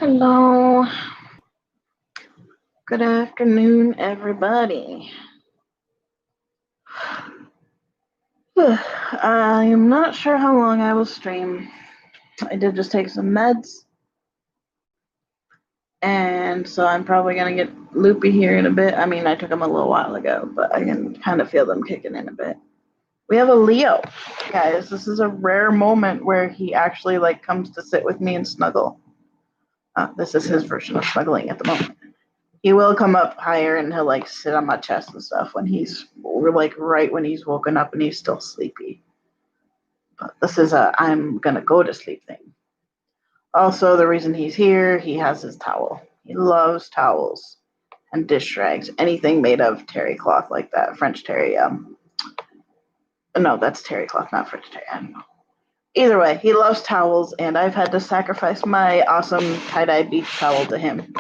Hello. Good afternoon, everybody. I am not sure how long I will stream. I did just take some meds, and so I'm probably going to get loopy here in a bit. I mean, I took them a little while ago, but I can kind of feel them kicking in a bit. We have a Leo, guys. This is a rare moment where he actually comes to sit with me and snuggle. This is his version of snuggling at the moment. He will come up higher and he'll sit on my chest and stuff when he's right when he's woken up and he's still sleepy. But this is a I'm gonna go to sleep thing. Also, the reason he's here, he has his towel. He loves towels and dish rags, anything made of terry cloth like that, French terry. No, that's terry cloth, not French terry. I don't know. Either way, he loves towels, and I've had to sacrifice my awesome tie-dye beach towel to him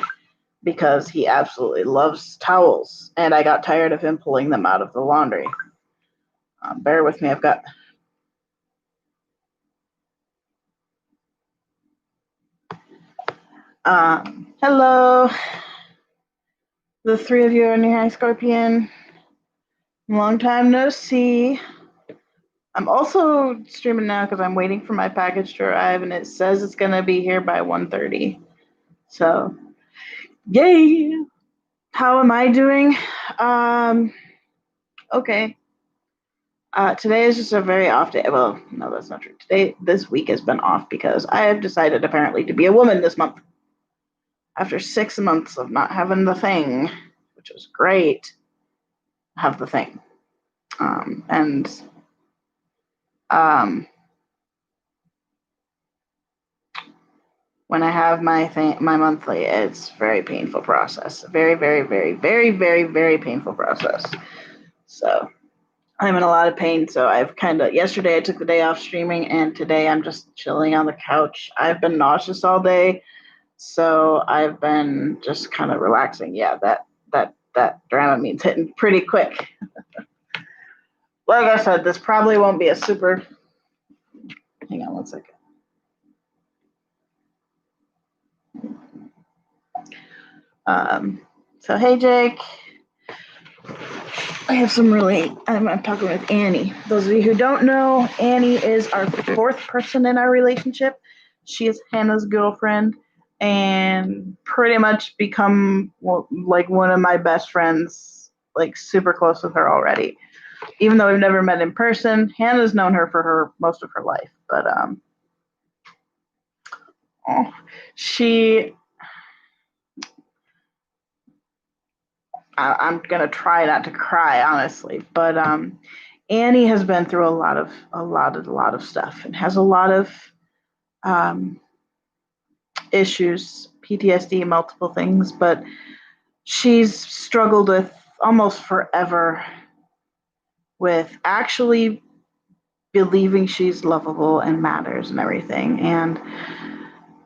because he absolutely loves towels, and I got tired of him pulling them out of the laundry. Bear with me, I've got... hello. The three of you are near High Scorpion. Long time no see. I'm also streaming now because I'm waiting for my package to arrive, and it says it's going to be here by 1:30. So, yay! How am I doing? Okay. Today is just a very off day. Well, no, that's not true. This week has been off because I have decided apparently to be a woman this month. After 6 months of not having the thing, which was great, have the thing. When I have my monthly, it's a very painful process. Very, very, very, very, very, very painful process. So I'm in a lot of pain. So yesterday I took the day off streaming, and today I'm just chilling on the couch. I've been nauseous all day, so I've been just kind of relaxing. Yeah, that Dramamine's hitting pretty quick. Like I said, this probably won't be a super... Hang on one second. So hey, Jake. I have some I'm talking with Annie. Those of you who don't know, Annie is our fourth person in our relationship. She is Hannah's girlfriend and pretty much become one of my best friends, super close with her already. Even though we've never met in person, Hannah's known her for most of her life. But I'm gonna try not to cry, honestly, but Annie has been through a lot of stuff and has a lot of issues, PTSD, multiple things, but she's struggled with almost forever with actually believing she's lovable and matters and everything. And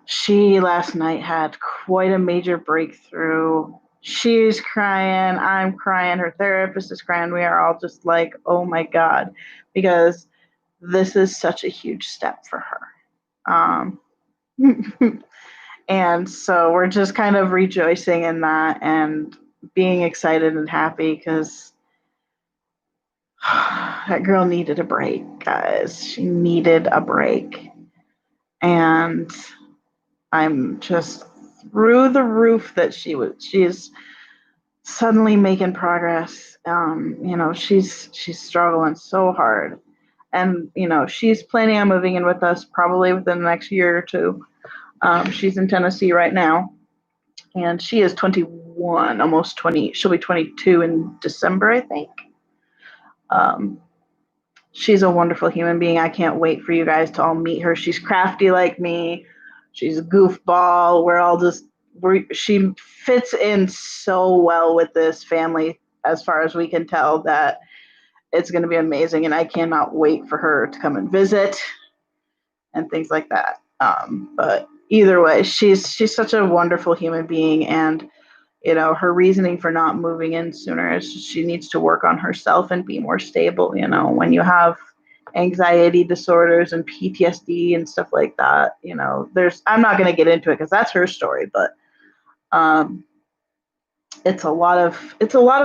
she last night had quite a major breakthrough. She's crying, I'm crying, her therapist is crying. We are all just like, oh my God, because this is such a huge step for her. And so we're just kind of rejoicing in that and being excited and happy because that girl needed a break, guys. She needed a break. And I'm just through the roof that she is suddenly making progress. She's struggling so hard, and she's planning on moving in with us probably within the next year or two. She's in Tennessee right now, and she is 21, almost 20. She'll be 22 in December, I think. She's a wonderful human being. I can't wait for you guys to all meet her. She's crafty like me. She's a goofball. She fits in so well with this family as far as we can tell that it's going to be amazing. And I cannot wait for her to come and visit and things like that. But either way, she's such a wonderful human being. And, her reasoning for not moving in sooner is she needs to work on herself and be more stable. When you have anxiety disorders and PTSD and stuff like that. You know, I'm not going to get into it because that's her story, but um, it's a lot of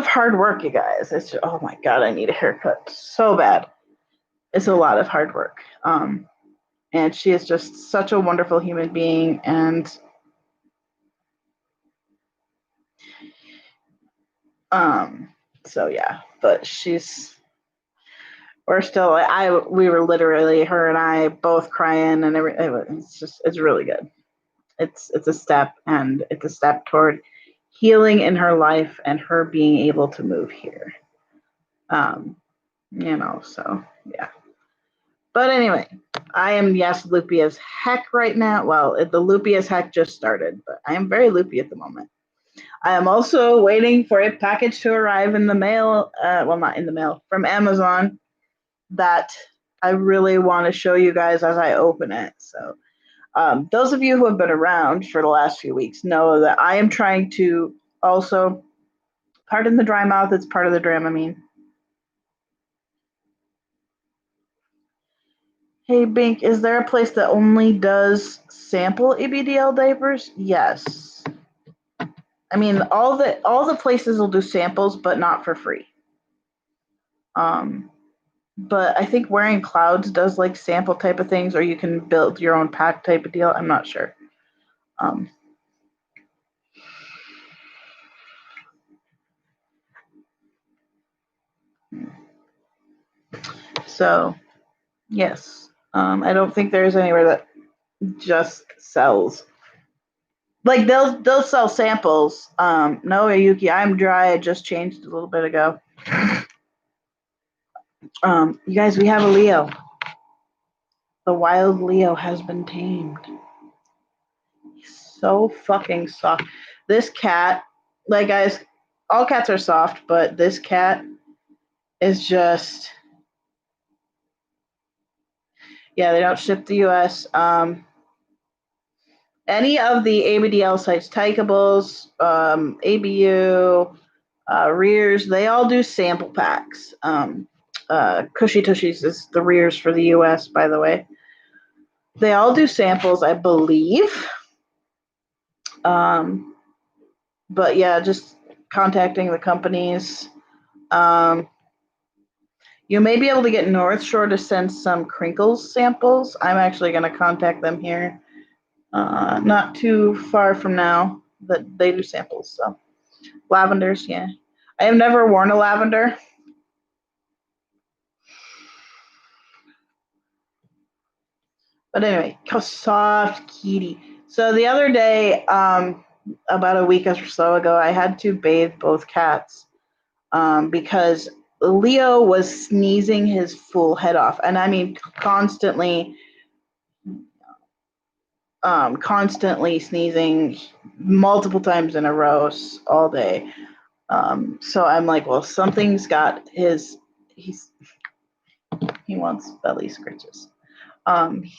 hard work, you guys. It's oh my god, I need a haircut so bad. It's a lot of hard work. And she is just such a wonderful human being, and so yeah, but we're still we were literally, her and I both crying, and it's really good. It's a step, and it's a step toward healing in her life and her being able to move here. So yeah. But anyway, I am, yes, loopy as heck right now. Well, the loopy as heck just started, but I am very loopy at the moment. I am also waiting for a package to arrive in the mail. Well, not in the mail, from Amazon, that I really want to show you guys as I open it. So those of you who have been around for the last few weeks know that I am trying to also, pardon the dry mouth, it's part of the Dramamine. Hey Bink, is there a place that only does sample ABDL diapers? Yes. I mean, all the places will do samples, but not for free. But I think Wearing Clouds does like sample type of things, or you can build your own pack type of deal. I'm not sure. So, yes. I don't think there's anywhere that just sells. Like they'll sell samples. No, Yuki, I'm dry. I just changed a little bit ago. You guys, we have a Leo. The wild Leo has been tamed. He's so fucking soft. This cat, like guys, all cats are soft, but this cat is just, yeah, they don't ship to US. Any of the ABDL sites, Tykeables, ABU, Rears, they all do sample packs. Cushy Tushies is the Rears for the US, by the way. They all do samples, I believe. But yeah, just contacting the companies. You may be able to get North Shore to send some crinkles samples. I'm actually going to contact them here. Not too far from now, that they do samples. So lavenders, yeah. I have never worn a lavender. But anyway, how soft kitty. So the other day, about a week or so ago, I had to bathe both cats because Leo was sneezing his full head off. And I mean, constantly sneezing multiple times in a row all day. So I'm like, well, something's got he wants belly scratches.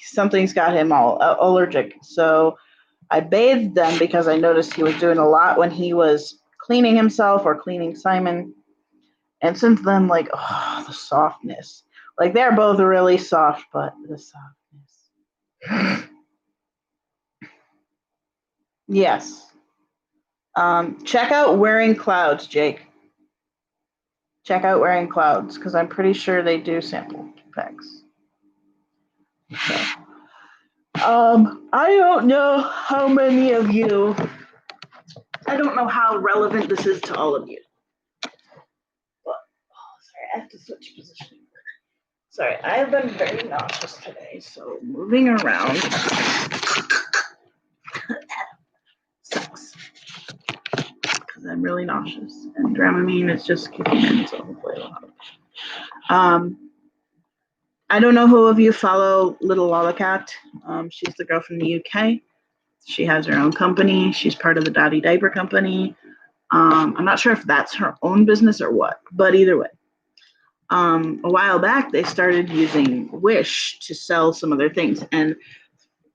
Something's got him all allergic. So I bathed them because I noticed he was doing a lot when he was cleaning himself or cleaning Simon. And since then, like, oh, the softness. Like, they're both really soft, but the softness. Yes. Check out Wearing Clouds, Jake. Check out Wearing Clouds, because I'm pretty sure they do sample packs. So, I don't know how many of you, I don't know how relevant this is to all of you. But, sorry, I have to switch position. Sorry, I have been very nauseous today, so moving around sucks. Because I'm really nauseous, and Dramamine is just kicking in, so hopefully it'll help. I don't know who of you follow Little Lollacat. She's the girl from the UK. She has her own company. She's part of the Dottie Diaper Company. I'm not sure if that's her own business or what, but either way. A while back, they started using Wish to sell some of their things. And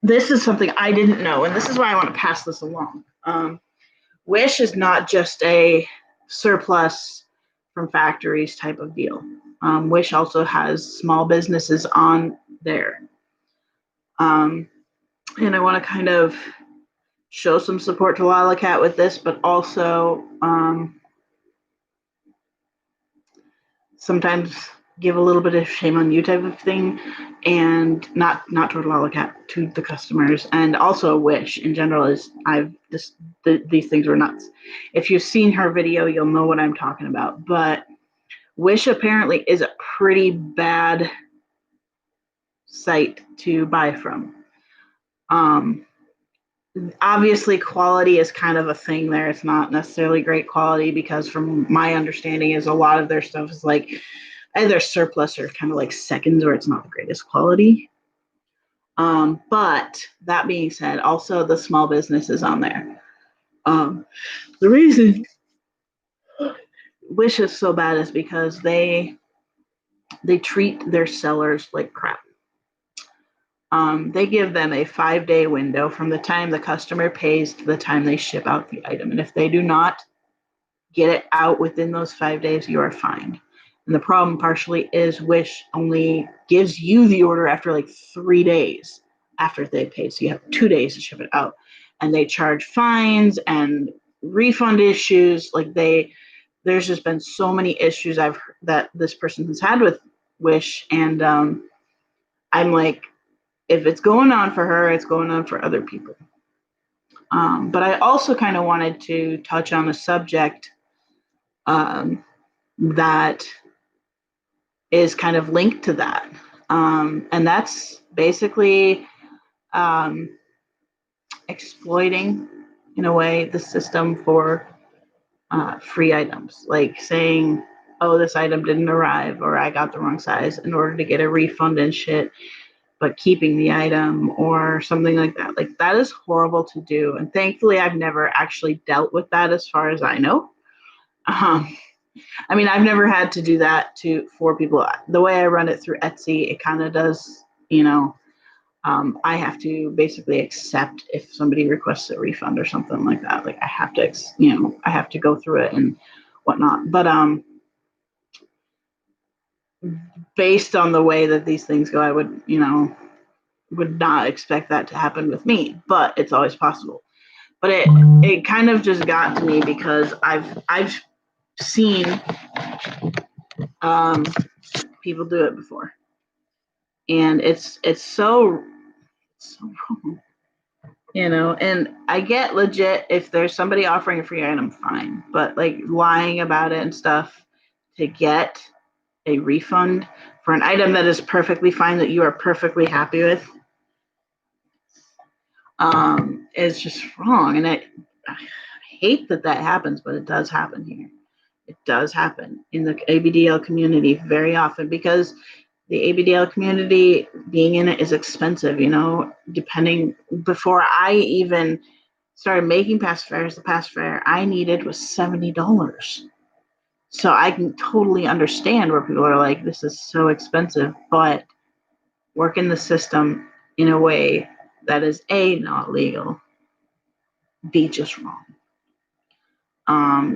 this is something I didn't know, and this is why I want to pass this along. Wish is not just a surplus from factories type of deal. Wish also has small businesses on there. And I want to kind of show some support to Lalacat with this, but also sometimes give a little bit of shame on you type of thing, and not toward Lalacat, to the customers, and also Wish in general. Is these things were nuts. If you've seen her video, you'll know what I'm talking about. But Wish apparently is a pretty bad site to buy from. Obviously quality is kind of a thing there. It's not necessarily great quality, because from my understanding is a lot of their stuff is like either surplus or kind of like seconds, or it's not the greatest quality. But that being said, also the small business is on there. The reason Wish is so bad is because they treat their sellers like crap. They give them a 5-day window from the time the customer pays to the time they ship out the item. And if they do not get it out within those 5 days, you are fined. And the problem partially is Wish only gives you the order after like 3 days after they paid. So you have 2 days to ship it out. And they charge fines and refund issues. Like there's just been so many issues that this person has had with Wish. And I'm like, if it's going on for her, it's going on for other people. But I also kind of wanted to touch on a subject that is kind of linked to that. And that's basically exploiting, in a way, the system for free items, like saying, oh, this item didn't arrive, or I got the wrong size, in order to get a refund and shit, but keeping the item or something like that. Like, that is horrible to do. And thankfully, I've never actually dealt with that as far as I know. I mean, I've never had to do that for people. The way I run it through Etsy, it kind of does, I have to basically accept if somebody requests a refund or something like that. Like, I have to go through it and whatnot. But based on the way that these things go, I would not expect that to happen with me, but it's always possible. But it kind of just got to me because I've seen people do it before, and it's so wrong, And I get legit if there's somebody offering a free item, fine, but like lying about it and stuff to get a refund for an item that is perfectly fine, that you are perfectly happy with, is just wrong. And I hate that happens, but it does happen here. It does happen in the ABDL community very often, because the ABDL community, being in it, is expensive, before I even started making past fares, the past fare I needed was $70. So I can totally understand where people are like, this is so expensive, but work in the system in a way that is A, not legal, B, just wrong.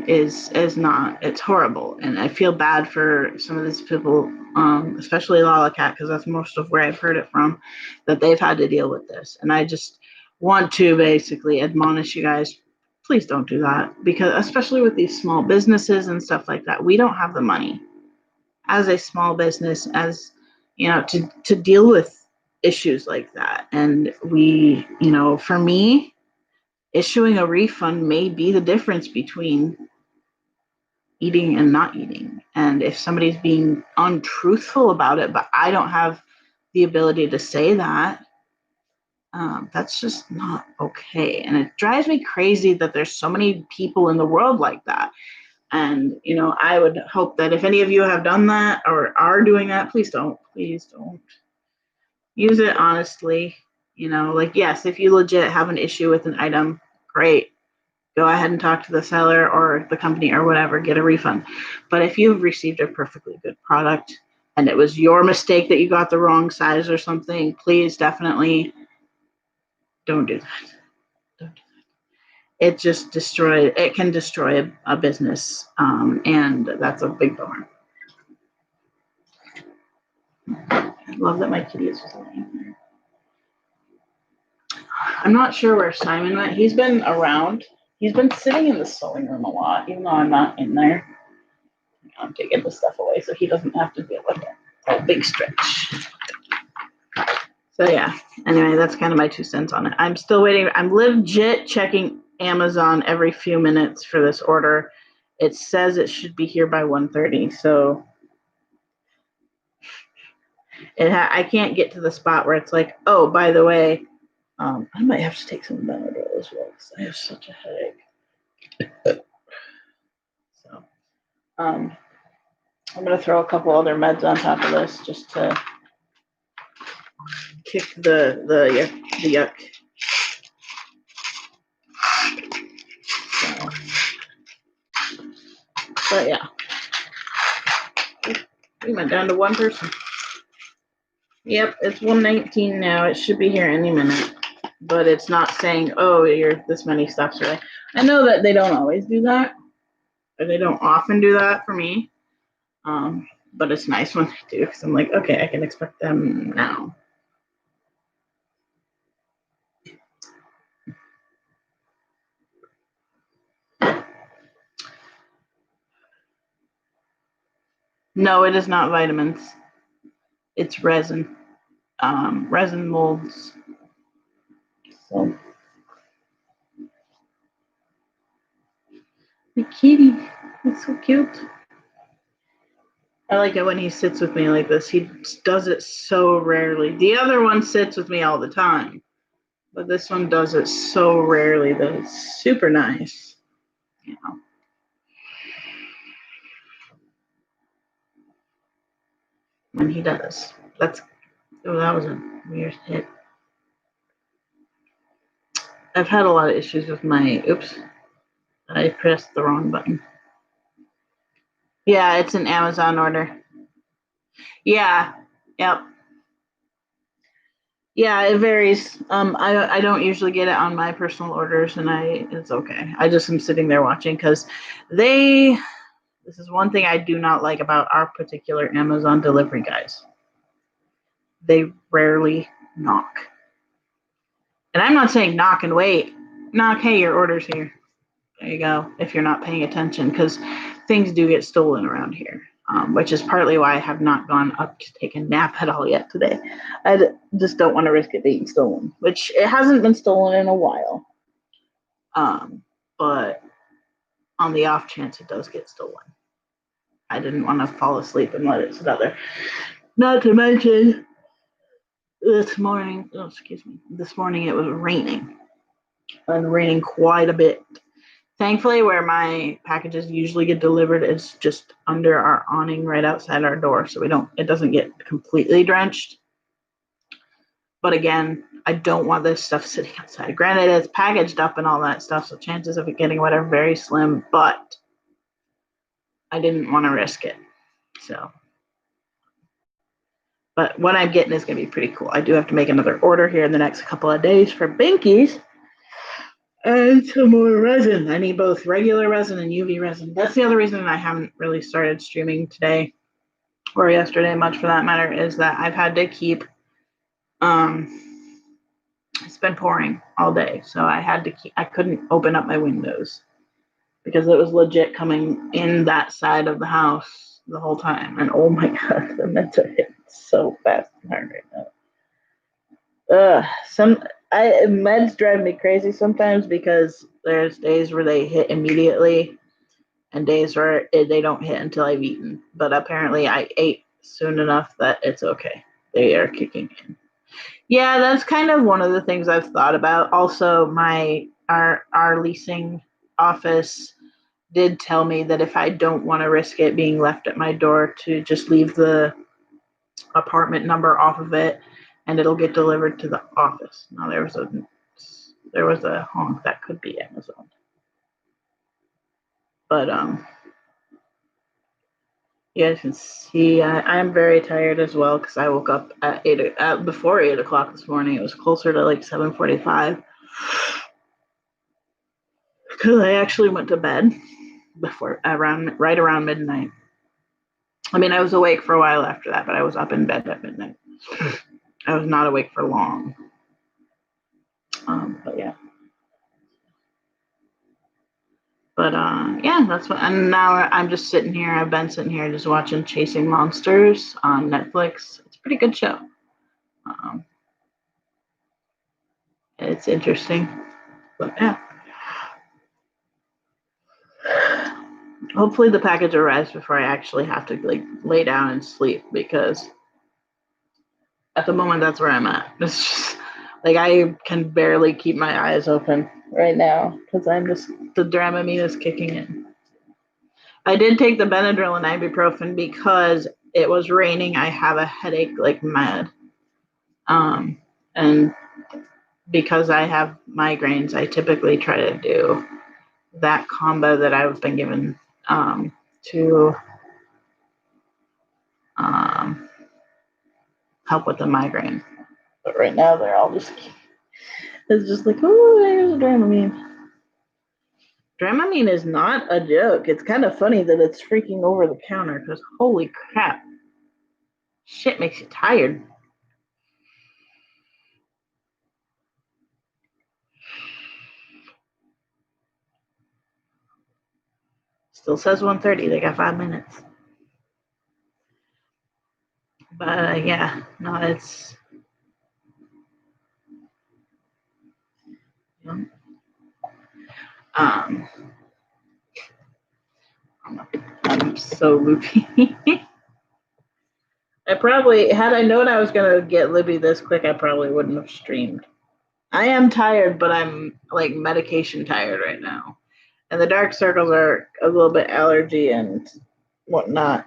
Is not, it's horrible. And I feel bad for some of these people, especially Lalacat, because that's most of where I've heard it from, that they've had to deal with this. And I just want to basically admonish you guys, please don't do that, because especially with these small businesses and stuff like that, we don't have the money as a small business, to deal with issues like that. And we, for me, issuing a refund may be the difference between eating and not eating. And if somebody's being untruthful about it, but I don't have the ability to say that, that's just not okay. And it drives me crazy that there's so many people in the world like that. And, I would hope that if any of you have done that or are doing that, please don't use it honestly. Like, yes, if you legit have an issue with an item, great. Go ahead and talk to the seller or the company or whatever, get a refund. But if you've received a perfectly good product and it was your mistake that you got the wrong size or something, please definitely don't do that. Don't do that. It can destroy a business. And that's a big bummer. I love that my kitty is just laying there. I'm not sure where Simon went. He's been around. He's been sitting in the sewing room a lot, even though I'm not in there. I'm taking the stuff away so he doesn't have to deal with it. Oh, big stretch. So yeah, anyway, that's kind of my 2 cents on it. I'm still waiting. I'm legit checking Amazon every few minutes for this order. It says it should be here by 1:30, so I can't get to the spot where it's like, oh, by the way, I might have to take some Benadryl as well because I have such a headache. So I'm gonna throw a couple other meds on top of this just to kick the yuck. So, but yeah, we went down to one person. Yep, it's 1:19 now. It should be here any minute, but it's not saying, oh, you're this many stops away. I know that they don't always do that, or they don't often do that for me. But it's nice when they do because I'm like, okay, I can expect them now. No, it is not vitamins. It's resin. Resin molds. So the kitty, it's so cute. I like it when he sits with me like this. He does it so rarely. The other one sits with me all the time, but this one does it so rarely that it's super nice. You know. When he does. That was a weird hit. I've had a lot of issues with my, oops, I pressed the wrong button. Yeah, it's an Amazon order. Yeah, yep. Yeah, it varies. I don't usually get it on my personal orders, and it's okay. I just am sitting there watching because this is one thing I do not like about our particular Amazon delivery guys. They rarely knock. And I'm not saying knock and wait. Knock, hey, your order's here. There you go. If you're not paying attention, because things do get stolen around here, which is partly why I have not gone up to take a nap at all yet today. I just don't want to risk it being stolen, which it hasn't been stolen in a while. But on the off chance it does get stolen, I didn't want to fall asleep and let it sit out there. Not to mention, this morning it was raining, and raining quite a bit. Thankfully, where my packages usually get delivered is just under our awning right outside our door, so it doesn't get completely drenched. But again, I don't want this stuff sitting outside. Granted, it's packaged up and all that stuff, so chances of it getting wet are very slim, but I didn't want to risk it. So, but what I'm getting is going to be pretty cool. I do have to make another order here in the next couple of days for Binkies. And some more resin. I need both regular resin and UV resin. That's the other reason I haven't really started streaming today or yesterday, much for that matter, is that I've had to keep, it's been pouring all day. So I couldn't open up my windows because it was legit coming in that side of the house the whole time. And oh my God, the meds are hitting so fast and hard right now. Meds drive me crazy sometimes because there's days where they hit immediately and days where they don't hit until I've eaten. But apparently I ate soon enough that it's okay. They are kicking in. Yeah, that's kind of one of the things I've thought about. Also, our leasing office did tell me that if I don't want to risk it being left at my door, to just leave the apartment number off of it and it'll get delivered to the office. Now there was a honk that could be Amazon. But you guys can see I'm very tired as well because I woke up at before 8 o'clock this morning. It was closer to like 7:45 because I actually went to bed right around midnight. I mean, I was awake for a while after that, but I was up in bed at midnight. I was not awake for long. But yeah. But yeah, that's what. And now I'm just sitting here. I've been sitting here just watching Chasing Monsters on Netflix. It's a pretty good show. It's interesting. But yeah. Hopefully the package arrives before I actually have to like lay down and sleep, because at the moment that's where I'm at. It's just like I can barely keep my eyes open right now because the Dramamine is kicking in. I did take the Benadryl and ibuprofen because it was raining. I have a headache like mad. And because I have migraines, I typically try to do that combo that I've been given to help with the migraine. But right now they're all just, it's just like, oh, there's a Dramamine. Dramamine is not a joke. It's kind of funny that it's freaking over the counter because holy crap. Shit makes you tired. Still says 1:30. They got 5 minutes. But yeah, no, it's. You know, I'm so loopy. I probably, had I known I was going to get loopy this quick, I probably wouldn't have streamed. I am tired, but I'm like medication tired right now. And the dark circles are a little bit allergy and whatnot.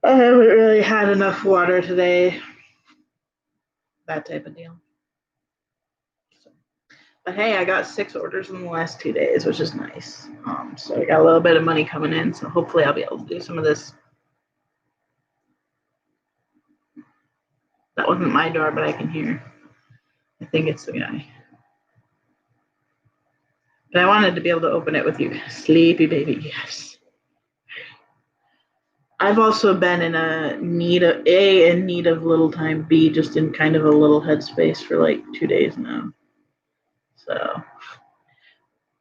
I haven't really had enough water today. That type of deal. But hey, I got 6 orders in the last 2 days, which is nice. So I got a little bit of money coming in. So hopefully I'll be able to do some of this. That wasn't my door, but I can hear. I think it's the guy. But I wanted to be able to open it with you. Sleepy baby, yes. I've also been in need of little time, B, just in kind of a little headspace for like 2 days now. So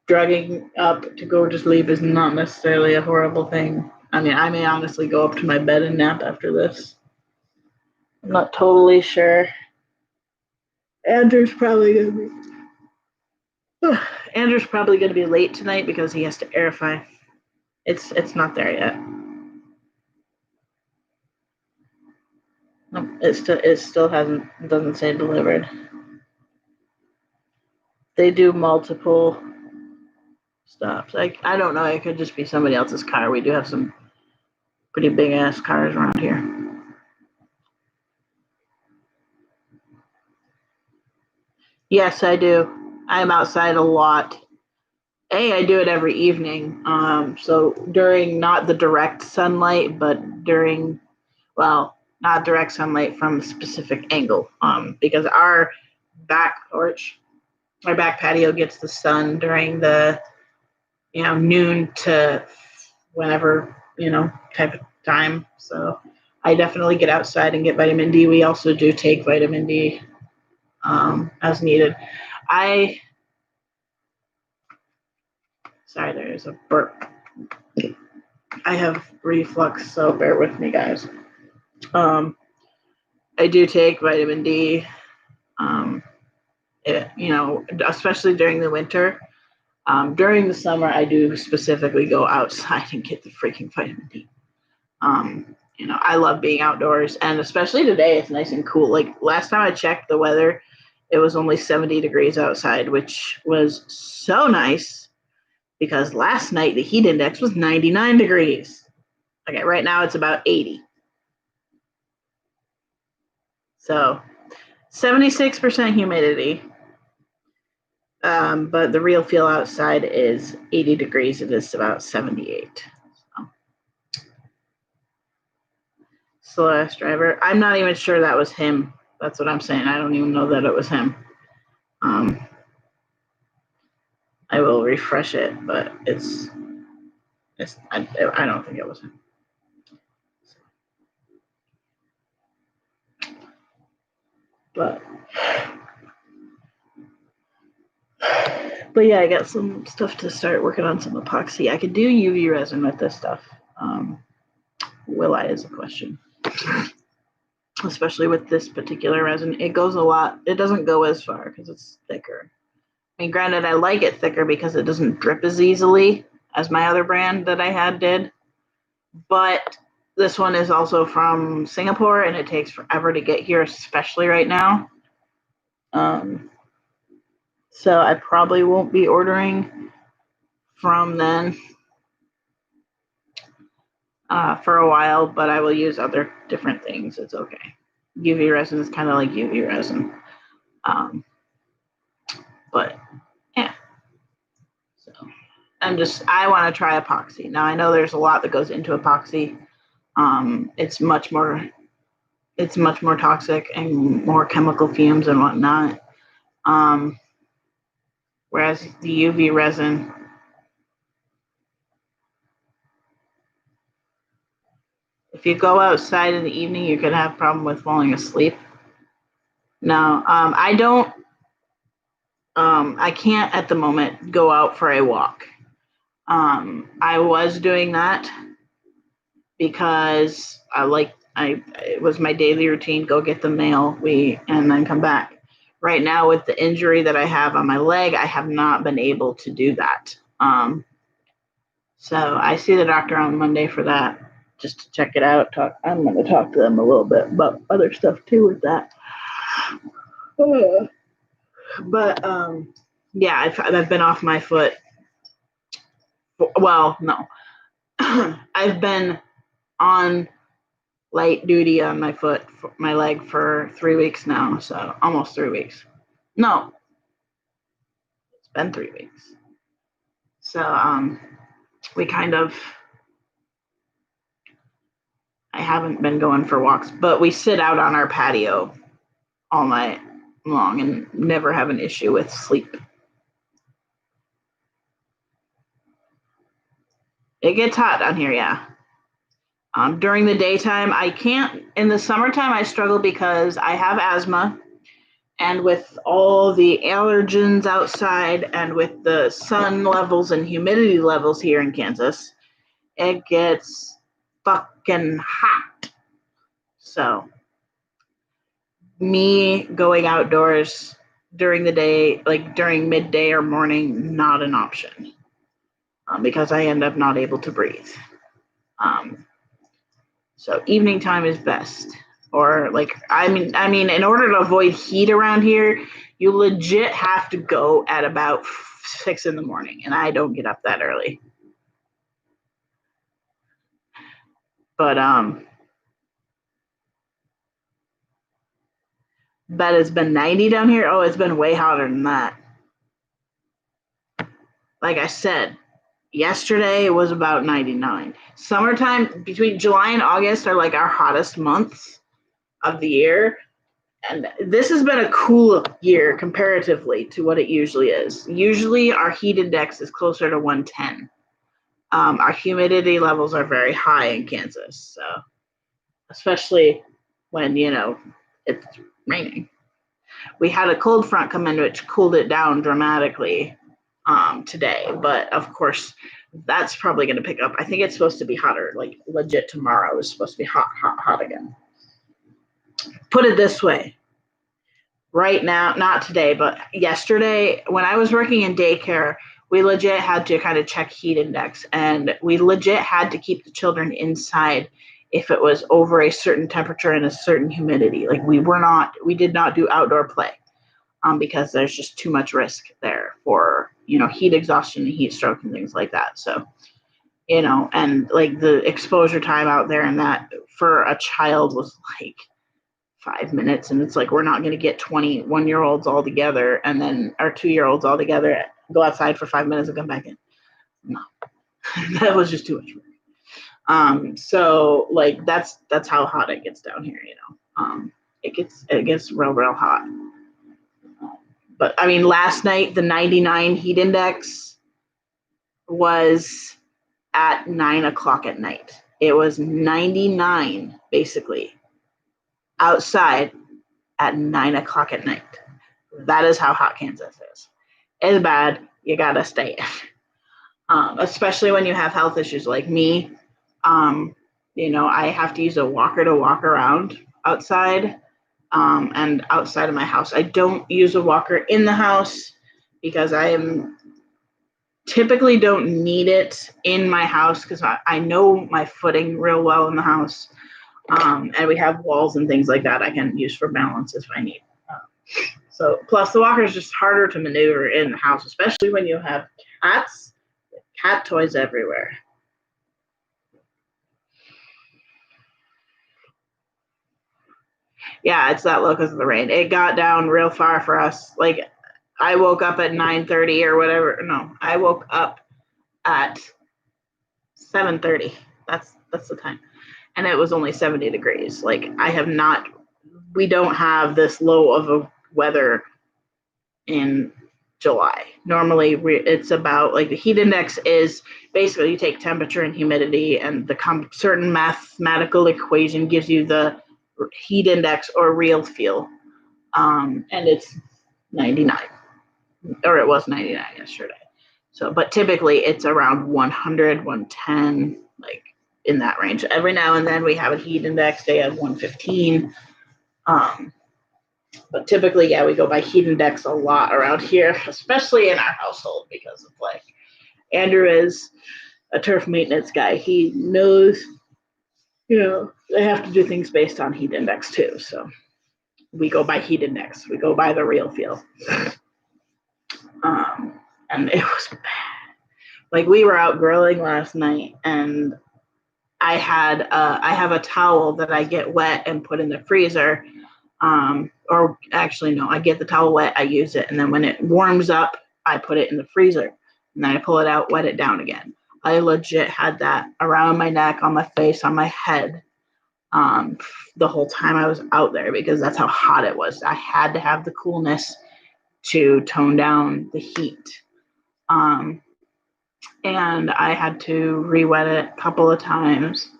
drugging up to go to sleep is not necessarily a horrible thing. I mean, I may honestly go up to my bed and nap after this. I'm not totally sure. Andrew's probably gonna be late tonight because he has to airify. It's not there yet. Nope, it still doesn't say delivered. They do multiple stops. I don't know. It could just be somebody else's car. We do have some pretty big ass cars around here. Yes, I do. I'm outside a lot. I do it every evening. So during not the direct sunlight, but during, well, not direct sunlight from a specific angle. Because our back porch, our back patio gets the sun during the, noon to whenever, type of time. So I definitely get outside and get vitamin D. We also do take vitamin D as needed. Sorry, there is a burp. I have reflux, so bear with me, guys. I do take vitamin D, especially during the winter. During the summer, I do specifically go outside and get the freaking vitamin D. I love being outdoors, and especially today, it's nice and cool. Like last time I checked the weather, it was only 70 degrees outside, which was so nice because last night the heat index was 99 degrees. Okay, right now it's about 80. So 76% humidity. But the real feel outside is 80 degrees. It is about 78. Celeste driver. I'm not even sure that was him. That's what I'm saying. I don't even know that it was him. I will refresh it, but it's I don't think it was him. But yeah, I got some stuff to start working on some epoxy. I could do UV resin with this stuff. Will I is a question. Especially with this particular resin. It goes a lot. It doesn't go as far because it's thicker. I mean, granted, I like it thicker because it doesn't drip as easily as my other brand that I had did. But this one is also from Singapore, and it takes forever to get here, especially right now. So I probably won't be ordering from them for a while, but I will use other different things. It's okay. UV resin is kind of like UV resin. But yeah. So I want to try epoxy. Now I know there's a lot that goes into epoxy. It's much more toxic and more chemical fumes and whatnot. Whereas the UV resin, if you go outside in the evening, you could have a problem with falling asleep. Now, I can't at the moment go out for a walk. I was doing that because it was my daily routine, go get the mail, and then come back. Right now, with the injury that I have on my leg, I have not been able to do that. So I see the doctor on Monday for that, just to check it out. I'm going to talk to them a little bit about other stuff too with that. But yeah, I've been off my foot. Well, no, I've been on light duty on my foot, my leg for 3 weeks now. So almost 3 weeks. No, it's been 3 weeks. So we kind of, I haven't been going for walks, but we sit out on our patio all night long and never have an issue with sleep. It gets hot down here, yeah. During the daytime, I can't. In the summertime, I struggle because I have asthma, and with all the allergens outside and with the sun levels and humidity levels here in Kansas, it gets fucking hot. So me going outdoors during the day, like during midday or morning, not an option, because I end up not able to breathe. So evening time is best. Or I mean, in order to avoid heat around here, you legit have to go at about 6 a.m, and I don't get up that early. But bet it's been 90 down here. Oh, it's been way hotter than that. Like I said, yesterday it was about 99. Summertime, between July and August, are like our hottest months of the year. And this has been a cool year comparatively to what it usually is. Usually our heat index is closer to 110. Our humidity levels are very high in Kansas, so especially when, it's raining. We had a cold front come in, which cooled it down dramatically today, but of course that's probably going to pick up. I think it's supposed to be hotter, like legit tomorrow is supposed to be hot again. Put it this way, right now, not today, but yesterday when I was working in daycare, we legit had to kind of check heat index, and we legit had to keep the children inside if it was over a certain temperature and a certain humidity. Like we did not do outdoor play because there's just too much risk there for, heat exhaustion and heat stroke and things like that. So, and like the exposure time out there and that for a child was like 5 minutes, and it's like we're not going to get 21-year-olds all together and then our 2-year-olds all together go outside for 5 minutes and come back in. No, that was just too much work. So like that's how hot it gets down here. It gets real hot. But I mean, last night the 99 heat index was at 9 o'clock at night. It was 99 basically outside at 9 o'clock at night. That is how hot Kansas is. It's bad. You gotta stay in. Especially when you have health issues like me. I have to use a walker to walk around outside and outside of my house. I don't use a walker in the house because I typically don't need it in my house because I know my footing real well in the house. And we have walls and things like that I can use for balance if I need. So plus the walker is just harder to maneuver in the house, especially when you have cats, cat toys everywhere. Yeah, it's that low because of the rain. It got down real far for us. Like I woke up at 9:30 or whatever. No, I woke up at 7:30. That's the time. And it was only 70 degrees. Like we don't have this low of a weather in July. Normally it's about like the heat index is basically you take temperature and humidity and the certain mathematical equation gives you the heat index or real feel. And it's 99 or it was 99 yesterday. So, but typically it's around 100, 110, like in that range. Every now and then we have a heat index day of 115. But typically, yeah, we go by heat index a lot around here, especially in our household because of like Andrew is a turf maintenance guy. He knows, they have to do things based on heat index too. So we go by heat index. We go by the real feel. And it was bad. Like we were out grilling last night and I have a towel that I get wet and put in the freezer. Or actually, no, I get the towel wet, I use it, and then when it warms up, I put it in the freezer, and then I pull it out, wet it down again. I legit had that around my neck, on my face, on my head, the whole time I was out there because that's how hot it was. I had to have the coolness to tone down the heat. And I had to re-wet it a couple of times.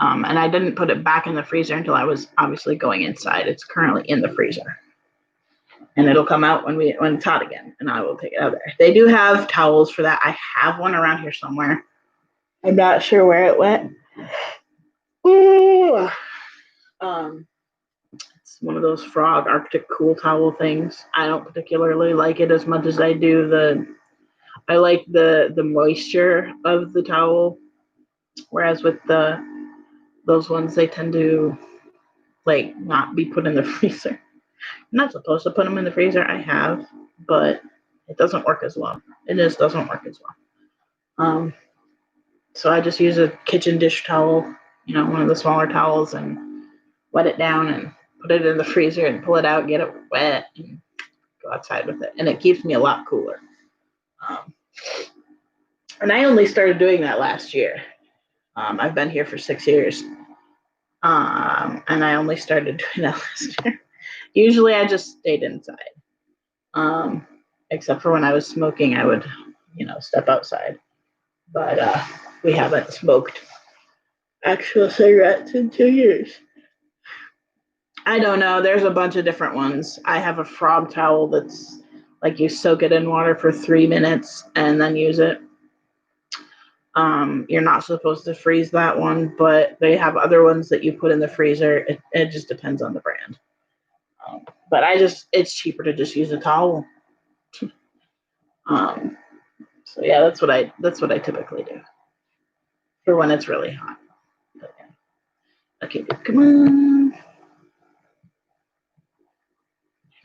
And I didn't put it back in the freezer until I was obviously going inside. It's currently in the freezer. And it'll come out when it's hot again, and I will take it out there. They do have towels for that. I have one around here somewhere. I'm not sure where it went. Ooh. It's one of those frog Arctic cool towel things. I don't particularly like it as much as I do I like the moisture of the towel, whereas with those ones, they tend to like not be put in the freezer. I'm not supposed to put them in the freezer. I have, but it doesn't work as well. It just doesn't work as well. So I just use a kitchen dish towel, one of the smaller towels, and wet it down and put it in the freezer and pull it out, get it wet, and go outside with it. And it keeps me a lot cooler. And I only started doing that last year. I've been here for 6 years. And I only started doing that last year. Usually I just stayed inside. Except for when I was smoking, I would, step outside. But we haven't smoked actual cigarettes in 2 years. I don't know. There's a bunch of different ones. I have a frog towel that's like you soak it in water for 3 minutes and then use it. You're not supposed to freeze that one, but they have other ones that you put in the freezer. It just depends on the brand. But it's cheaper to just use a towel. So yeah, that's what I typically do for when it's really hot. Okay, come on.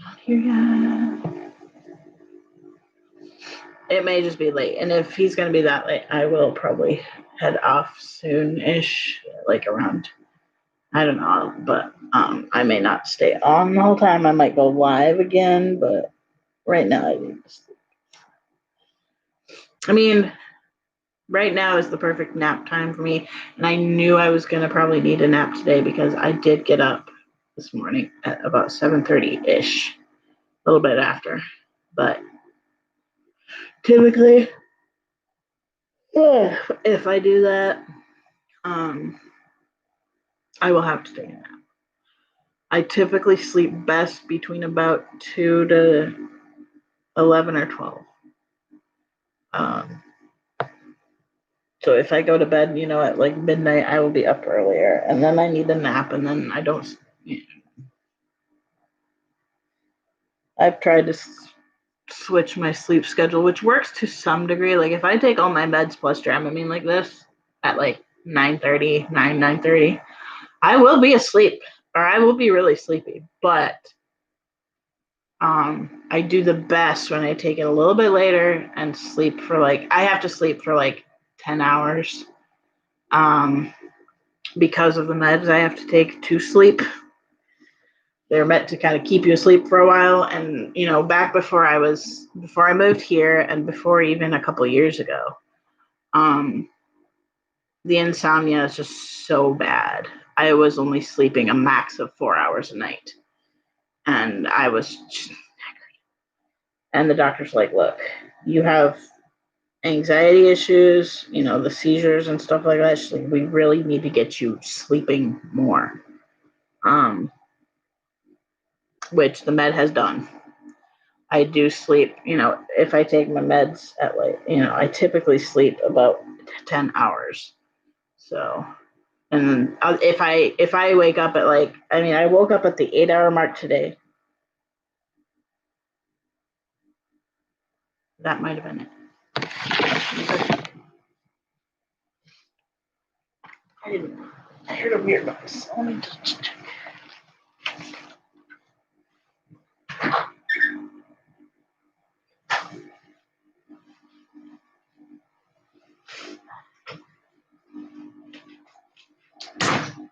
Not here yet. It may just be late, and if he's gonna be that late, I will probably head off soon-ish, like around, I don't know, but I may not stay on the whole time. I might go live again, but right now I need to sleep. I mean, right now is the perfect nap time for me, and I knew I was gonna probably need a nap today because I did get up this morning at about 7:30-ish, a little bit after, but typically If I do that, I will have to take a nap. I typically sleep best between about 2 to 11 or 12. So if I go to bed, at like midnight, I will be up earlier, and then I need a nap, and then I don't. I've tried to switch my sleep schedule, which works to some degree. Like if I take all my meds plus Dramamine like this at like 9:30, I will be asleep, or I will be really sleepy. But I do the best when I take it a little bit later and sleep for I have to sleep for like 10 hours. Because of the meds I have to take to sleep. They're meant to kind of keep you asleep for a while. And, back before I moved here and before even a couple years ago, the insomnia is just so bad. I was only sleeping a max of 4 hours a night. And I was just, and the doctor's like, look, you have anxiety issues, the seizures and stuff like that. She's like, we really need to get you sleeping more. Which the med has done. I do sleep, if I take my meds at I typically sleep about 10 hours. So, and if I wake up at I woke up at the 8-hour mark today. That might have been it. I heard a weird noise. Let me just check.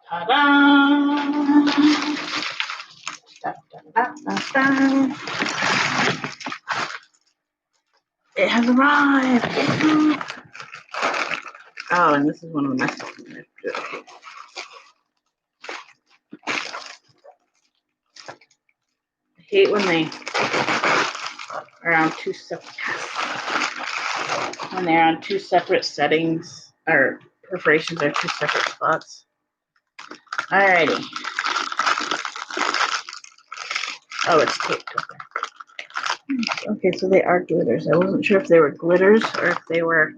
Ta-da! It has arrived. Oh, and this is one of the messages I have to do. I hate when they are on two separate settings or perforations are two separate spots. Alrighty. Oh, it's taped. Okay, so they are glitters. I wasn't sure if they were glitters or if they were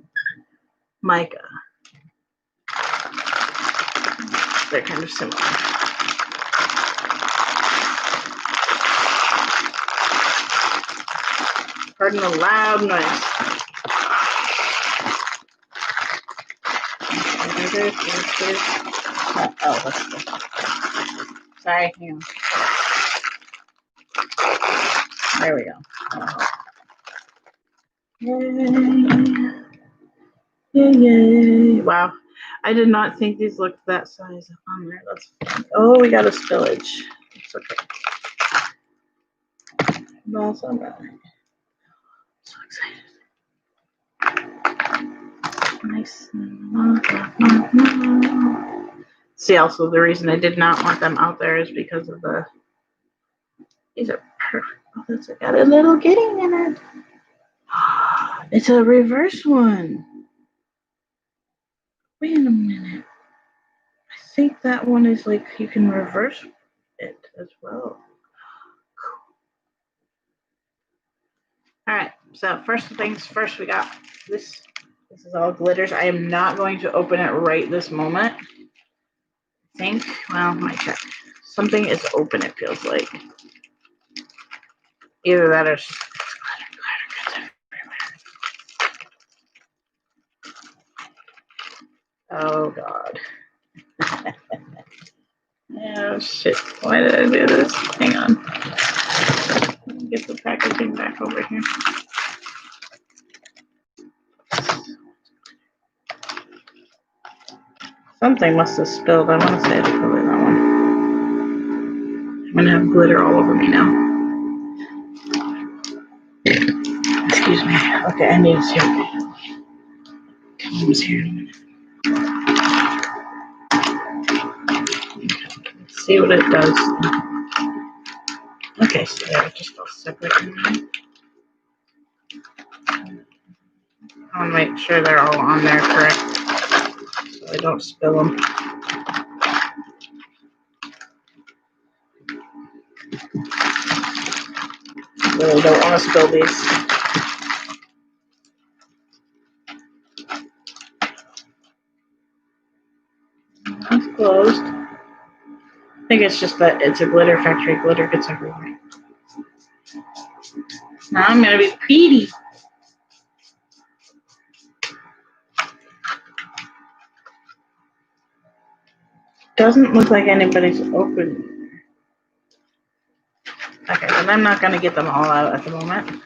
mica. They're kind of similar. Pardon the loud noise. Oh, that's good. Sorry, hang on. There we go. Yay. Yay. Wow. I did not think these looked that size on there. Oh, we got a spillage. It's okay. That's all right. So excited. Nice. See, also the reason I did not want them out there is because of these are perfect. Oh, that's got a little kitty in it. It's a reverse one. Wait a minute. I think that one is you can reverse it as well. Cool. All right, so first things first, we got this. This is all glitters. I am not going to open it right this moment. I think, well, my check. Something is open, it feels like. Either that or glitter everywhere. Oh, God. Oh, shit. Why did I do this? Hang on. Let me get the packaging back over here. Something must have spilled. I want to say it's probably that one. I'm going to have glitter all over me now. Excuse me. Okay, I need to see. Tom's here in a minute. Let's see what it does. Okay, so they're just all separate. I want to make sure they're all on there correct so I don't spill them. Really don't want to spill these. It's closed. I think it's just that it's a glitter factory. Glitter gets everywhere. Now I'm going to be greedy. Doesn't look like anybody's open. Okay, and I'm not going to get them all out at the moment.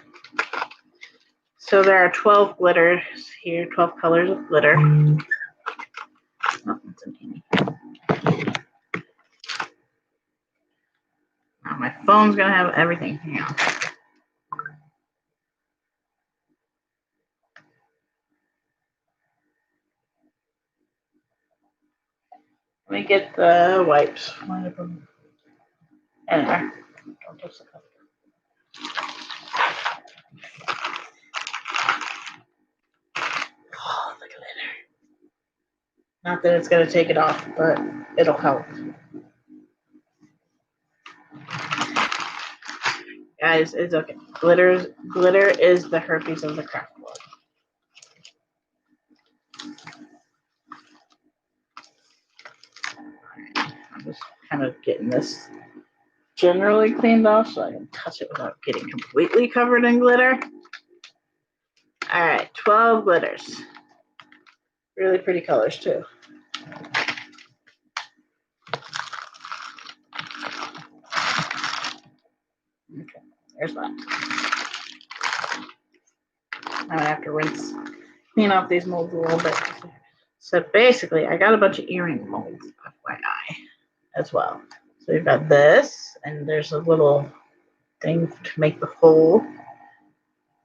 So there are 12 glitters here, 12 colors of glitter. Oh, that's an now my phone's going to have everything here. Let me get the wipes. One of them in there. Don't touch the cup. Oh, the glitter. Not that it's going to take it off, but it'll help. Guys, it's okay. Glitter is the herpes of the craft world. I'm just kind of getting this generally cleaned off so I can touch it without getting completely covered in glitter. All right, 12 glitters. Really pretty colors too. Okay, there's that. I'm gonna have to clean off these molds a little bit. So basically, I got a bunch of earring molds, FYI, as well. So we've got this, and there's a little thing to make the hole.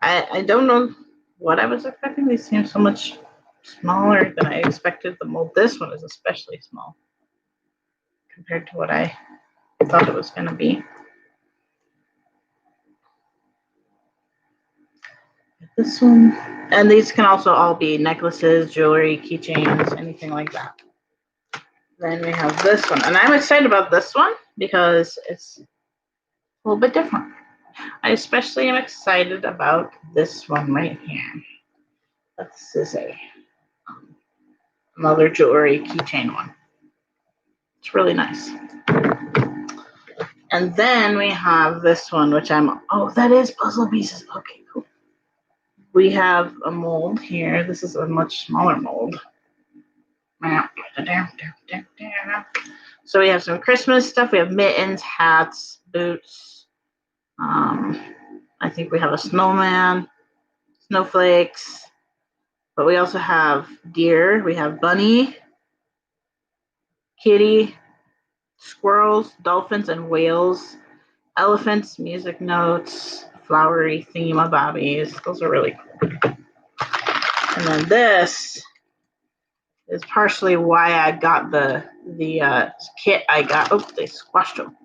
I don't know what I was expecting. These seem so much smaller than I expected. The mold, this one is especially small compared to what I thought it was going to be. This one, and these can also all be necklaces, jewelry, keychains, anything like that. Then we have this one, and I'm excited about this one because it's a little bit different. I especially am excited about this one right here. This is another jewelry keychain one. It's really nice. And then we have this one, which that is puzzle pieces. Okay, cool. We have a mold here. This is a much smaller mold. So we have some Christmas stuff. We have mittens, hats, boots. I think we have a snowman, snowflakes, but we also have deer. We have bunny, kitty, squirrels, dolphins, and whales, elephants, music notes, flowery thingamabobbies. Those are really cool. And then this is partially why I got the kit I got. Oh, they squashed them.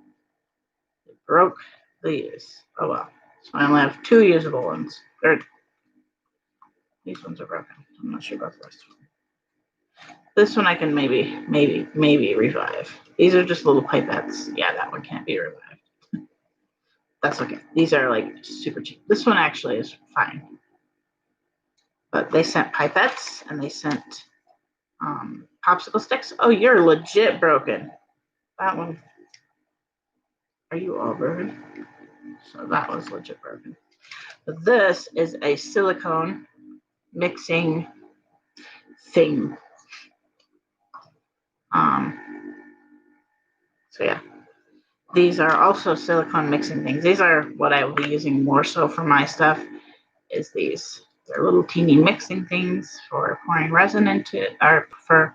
They broke these. Oh well. So I only have 2 usable ones. These ones are broken. I'm not sure about the rest of them. This one I can maybe revive. These are just little pipettes. Yeah, that one can't be revived. That's okay. These are like super cheap. This one actually is fine. But they sent pipettes and they sent popsicle sticks. Oh, you're legit broken. That one. Are you all broken? So that was legit broken. But this is a silicone mixing thing. So yeah. These are also silicone mixing things. These are what I will be using more so for my stuff, is these. They're little teeny mixing things for pouring resin into it, or for,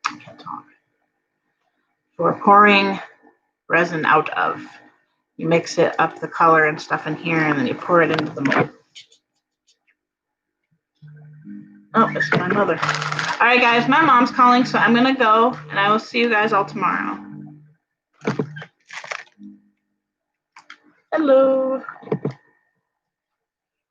I can't talk, for pouring resin out of. You mix it up the color and stuff in here, and then you pour it into the mold. Oh, this is my mother. All right, guys, my mom's calling, so I'm going to go, and I will see you guys all tomorrow. Hello.